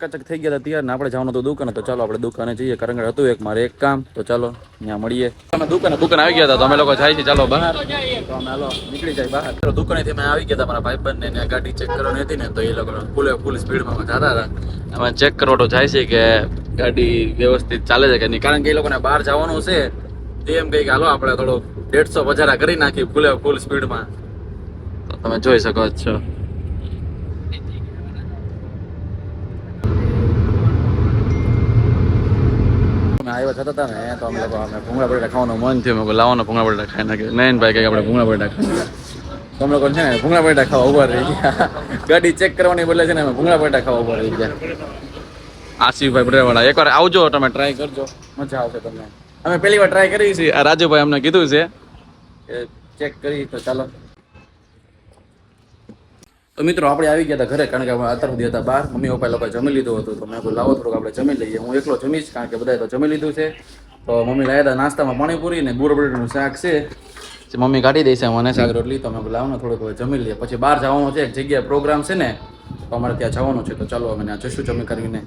ચકાચક થઈ ગયા હતા તૈયાર ને આપણે જવાનું હતું દુકાને. તો ચાલો આપણે દુકાને જઈએ, કારણ કે હતું એક મારે એક કામ. તો ચાલો ત્યાં મળીએ. અમે દુકાને આવી ગયા હતા, તો અમે લોકો જાય છે ચાલો બહાર. તો અમે હાલો નીકળી જાય બહાર. તો દુકાનેથી અમે આવી ગયા હતા, મારા ભાઈબંધને ને ગાડી ચેક કરવાની હતી ને, તો એ લોકો ફૂલ સ્પીડમાં જતા હતા. અમે ચેક કરવા તો જાય છે કે ગાડી વ્યવસ્થિત ચાલે છે કે નહીં, કારણ કે એ લોકોને બહાર જવાનું છે. તે એમ કહી કે હાલો આપણે થોડો 150 વધારા કરી નાખી ફૂલ સ્પીડમાં. તો તમે જોઈ શકો છો. આવ્યા થતા હતા ને, તો અમે લોકો ભૂંગળા બટેટા ખાવાનું મન થયું. મેં લાવવાનો ભૂંગળા બટેટા ખાઈ નાખે. નયન ભાઈ કે આપણે ભૂંગળા બટેટા ખાઈ. તો અમે લોકો છે ને ભૂંગળા બટેટા ખાવા ઉભા રહી ગયા. ગાડી ચેક કરવાની બદલે છે ને અમે ભૂંગળા બટેટા ખાવા ઉભા રહી ગયા. આશિફભાઈ બટેટાવાળા એકવાર આવજો, તમે ટ્રાય કરજો, મજા આવશે તમને. અમે પહેલી વાર ટ્રાય કરી છે. આ રાજુભાઈ અમને કીધું છે કે ચેક કરી. તો ચાલો. તો મિત્રો આપણે આવી ગયા હતા ઘરે, કારણ કે અમે અત્યાર સુધી હતા બહાર. મમ્મી પપ્પા લોકો જમી લીધું હતું, તો મેં કહ્યું લાવો થોડુંક આપણે જમી લઈએ. હું એકલો જમીશ, કારણ કે બધાએ તો જમી લીધું છે. તો મમ્મી લાવ્યા હતા નાસ્તામાં પાણીપુરી ને ગુડ બટેટાનું શાક છે. મમ્મી કાઢી દે છે મને શાક રોટલી. તો મેં કહ્યું લાવો ને થોડુંક જમી લઈએ, પછી બહાર જવાનું છે, એક જગ્યાએ પ્રોગ્રામ છે ને, તો અમારે ત્યાં જવાનું છે. તો ચાલો અમે ત્યાં જશું જમી કરીને.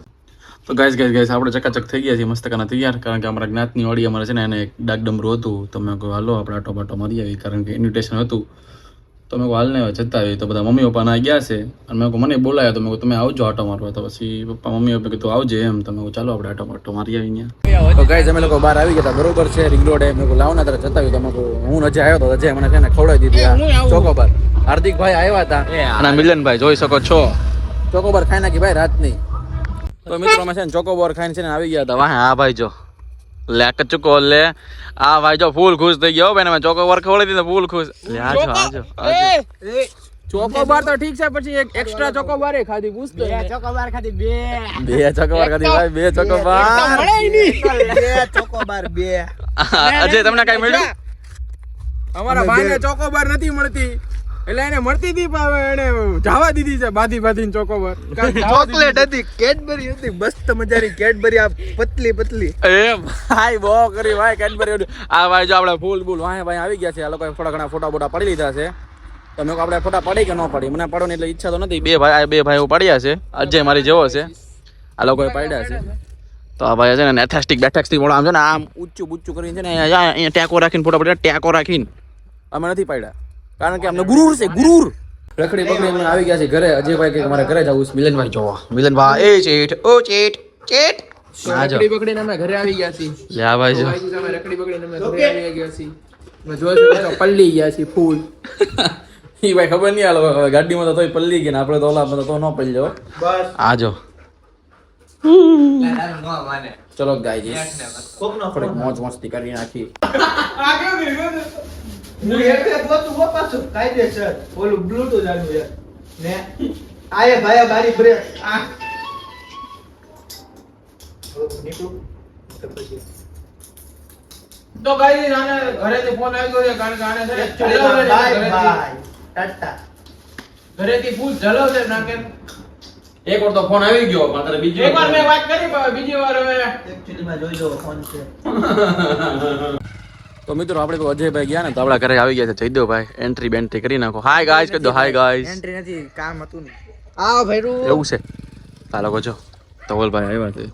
તો ગાઈસ આપણે ચકાચક થઈ ગયા છીએ મસ્ત કાના તૈયાર, કારણ કે અમારા જ્ઞાતની વાડી અમારે છે ને એને એક ડાકડમરું હતું. તો મેં કહ્યું હાલો આપણે આટો બાટો મારી આવી, કારણ કે ઇન્વિટેશન હતું. તો મેં કહું હાલને જતા આવી. તો બધા મમ્મી પપ્પાના ગયા છે, અને મેં કહું મને બોલાયા. તો મેં કહું તમે આવજો આટો મારવા. તો પછી પપ્પા મમ્મી પપ્પા કીધું આવજે એમ. તો મેં કહું ચાલો આપણે આટો બાટો મારી આવી અહીંયા. તો ગાઈસ અમે લોકો બહાર આવી ગયા હતા, બરોબર છે, રિંગ રોડે. મેં કહું લાવના તારે જતા આવી. તો મેં કહું હું રજા આવ્યો તો રજા મને છે ને ખવડાવી દીધી ચોકોબાર. હાર્દિકભાઈ આવ્યા હતા અને મિલનભાઈ જોઈ શકો છો ચોકોબાર ખાઈ નાખી ભાઈ રાતની. તો મિત્રો અમે છે ને ચોકોબાર ખાઈને છે ને આવી ગયા હતા. વાહ હા ભાઈ જો લેક ચુકો લે. આ ભાઈ જો ફૂલ ખુશ થઈ ગયો ભાઈ. મેં ચોકોબાર ખવડાવી દીધો, ફૂલ ખુશ. લે આજો ચોકોબાર તો ઠીક છે, પછી એક એક્સ્ટ્રા ચોકોબાર એ ખાધી. પૂછતો બે ચોકોબાર ખાધી. બે ચોકોબાર ખાધી ભાઈ. બે ચોકોબાર બે અજય તમને કઈ મળ્યું? અમારા ભાઈને ચોકોબાર નથી મળતી, એટલે એને મળતી હતી પણ એને જવા દીધી છે. બાંધીને ચોકોબાર ચોકલેટ હતી, કેડબરી હતી, મસ્ત મજાની કેડબરી, આ પતલી એ ભાઈ બહુ કરી ભાઈ કેડબરી. આ ભાઈ જો આપણે ફૂલ ભાઈ આવી ગયા છે. આ લોકો થોડા ઘણા ફોટા બોટા પડી લીધા છે. તો મેં આપણે ફોટા પડી કે ન પડી, મને પડવાની એટલે ઈચ્છા તો નથી. બે ભાઈઓ પડ્યા છે, અજય મારી જેવો છે. આ લોકોએ પડ્યા છે. તો આ ભાઈ છે ને એથેસ્ટિક બેઠેસ્ટિક આમ છે ને આમ ઊંચું કરીને છે ને અહીંયા ટેકો રાખીને ફોટા પડ્યા. ટેકો રાખીને અમે નથી પડ્યા, કારણ કે અમને ગુરુર છે, ગુરુર. રખડી પકડી અમે આવી ગયા છે ઘરે. અજયભાઈ કે મારે ઘરે જવું છે. મિલનભાઈ જોવા. મિલનભાઈ એ ચેટ ઓ ચેટ રખડી પકડીને અમે ઘરે આવી ગયા છીએ. લે આ ભાઈ જો રખડી પકડીને અમે ઘરે આવી ગયા છીએ. મેં જોયું પલ્લી ગયા છીએ ફૂલ. ઈ ભાઈ ખબર નહીં આલો ગાડીમાં તો તોય પલ્લી ગયા ને આપણે તો ઓલામાં તો ન પડી જાવ. બસ આજો ચલો ગાઈસ થોડીક મોજ મસ્તી કરી નાખી. હું એટલે પોતું પાછું કાયદેસર ઓલું બ્લૂટૂથ આનું છે ને આયે ભાઈ બારી બ્રેક આ નીકળું તો પછી તો ગાઈસ આને ઘરેથી ફોન આવી ગયો છે, કારણ કે આને છે બાય બાય ટાટા ઘરેથી ફૂલ જલાવ છે નાકે. એક વાર તો ફોન આવી ગયો પણ તારે બીજી એકવાર મેં વાત કરી પણ બીજી વાર હવે એક્ચ્યુઅલી માં જોઈ લો ફોન છે. તો મિત્રો આપણે અજયભાઈ ગયા ને, તો આપણા ઘરે આવી ગયા છે જયદેવભાઈ. એન્ટ્રી બેન્ટ્રી કરી નાખો. હાય ગાઈસ કહી દો. Hi guys. એન્ટ્રી નથી, કામ હતું ને. આવો ભૈરું એવું છે. આ લોકો જો ધવલભાઈ આવ્યા છે,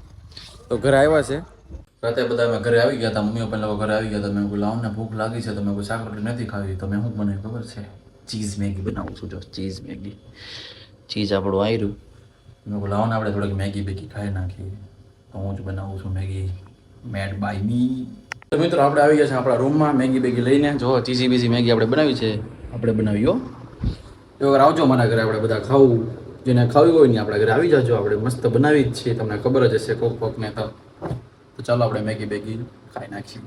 તો ઘરે આવ્યા છે. રાતે બધા અમે ઘરે આવી ગયા હતા. મમ્મી પપ્પા લોકો ઘરે આવી ગયા હતા. મેં કહ્યું લાવને ભૂખ લાગી છે, તો મેં કોઈ શાક રોટલી નથી ખાવી. તો મેં શું બનાવ્યું ખબર છે? ચીઝ મેગી બનાવું છું. જો ચીઝ મેગી, ચીઝ આપણું આવ્યું. મેં કહ્યું લાવને આપણે થોડીક મેગી બેગી ખાઈ નાખીએ. તો હું જ બનાવું છું મેગી, મેડ બાય મી. તો મિત્રો આપણે આવી ગયા છે આપણા રૂમમાં મેગી બેગી લઈને. જો ચીઝી બીઝી મેગી આપણે બનાવી છે, આપણે બનાવી હો. તો વગર આવજો મારા ઘરે, આપણે બધા ખાવું. જેને ખાવી હોય ને આપણા ઘરે આવી જાજો. આપણે મસ્ત બનાવી જ છીએ, તમને ખબર જ હશે કોક ને. તો ચાલો આપણે મેગી બેગી ખાઈ નાખીએ.